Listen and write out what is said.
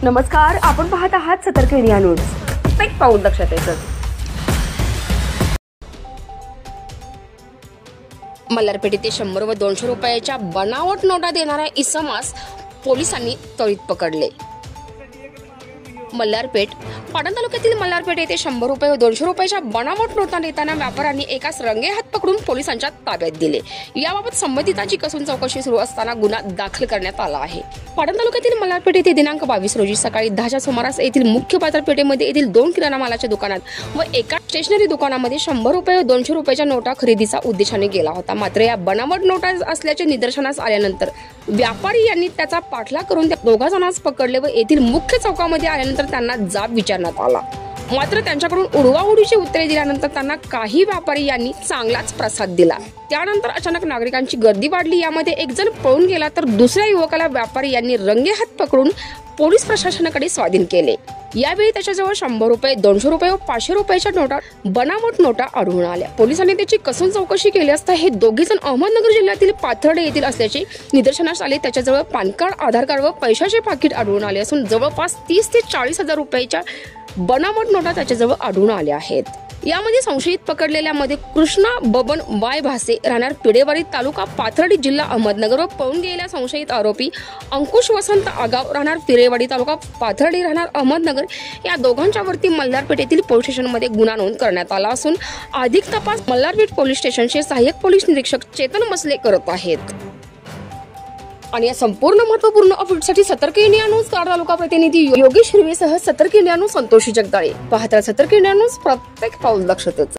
नमस्कार, आपण पाहत आहात सतर्क इंडिया न्यूज। एक पाऊल लक्षात येतं। मल्हारपेठ येथे 100 व 200 रुपयाच्या बनावट नोटा देणाऱ्या इसमास पोलिसांनी त्वरित पकडले। मल्हारपेठ पाटण तालुक्यातील मल्हारपेठ येथे 100 रुपये व 200 रुपयाच्या बनावट नोटा देताना व्यापाऱ्यांनी एकास रंगेहात पकडून पोलिसांच्या ताब्यात दिले। याबाबत संबंधितांची कसून चौकशी सुरू असताना गुन्हा दाखल करण्यात आला आहे। पाटण तालुक्यातील मल्हारपेठ येथे दिनांक 22 रोजी सकाळी 10च्या सुमारास येथील मुख्य बाजारपेठेमध्ये येथील 2 किराणा मालाच्या दुकानात व एका स्टेशनरी दुकानामध्ये 100 रुपये व 200 रुपयाच्या नोटा खरेदीचा उद्देशाने गेला होता। मात्र या बनावट नोटा असल्याचे निदर्शनास आल्यानंतर व्यापारी यांनी त्याचा पाठलाग करून त्या दोघा जणांस पकडले व येथील मुख्य चौकामध्ये आल्यानंतर त्यांना जाब विचारण्यात आला। मात्र त्यांच्याकडून उडवाउडीची उत्तरे दिल्यानंतर त्यांना काही व्यापारी यांनी चांगलाच प्रसाद दिला। त्यानंतर अचानक नागरिकांची गर्दी वाढली। यामध्ये एक जण पळून गेला तर दुसऱ्या युवकाला व्यापारी यांनी रंगेहात पकडून पोलीस प्रशासनाकडे स्वाधीन केले। यावेळी त्याच्याजवळ 100 रुपये, 200 रुपये व 500 रुपयाच्या नोटा बनावट नोटा आढळून आल्या। पोलिसांनी त्याची कसून चौकशी केली असता हे दोघे जण अहमदनगर जिल्ह्यातील पाथर्डे येथील असल्याचे निदर्शनास आले। त्याच्याजवळ पॅन कार्ड, आधार कार्ड व पैशाचे पाकिट आढळून आले असून जवळपास 30 ते 40 हजार रुपयाच्या बनावट नोटा त्याच्याजवळ आढळून आल्या आहेत। यामध्ये संशयित पकडलेल्यामध्ये कृष्णा बबन वाय भासे राहणार पिडेवाडी तालुका पाथर्डी जिल्हा अहमदनगर व पळून गेलेल्या संशयित आरोपी अंकुश वसंत आगाव राहणार पिरेवाडी तालुका पाथर्डी राहणार अहमदनगर या दोघांच्या वरती मल्हारपेठ येथील पोलीस स्टेशनमध्ये गुन्हा नोंद करण्यात आला असून अधिक तपास मल्हारपेठ पोलीस स्टेशनचे सहाय्यक पोलीस निरीक्षक चेतन मसले करत आहेत। आणि या संपूर्ण महत्त्वपूर्ण अपडेटसाठी सतर्क इंडिया न्यूज कार तालुका प्रतिनिधी योगेश हिरवेसह सतर्क इंडिया न्यूज संतोषी जगदाळे पाहता सतर्क इंडिया न्यूज प्रत्येक पाऊल लक्षात येतं।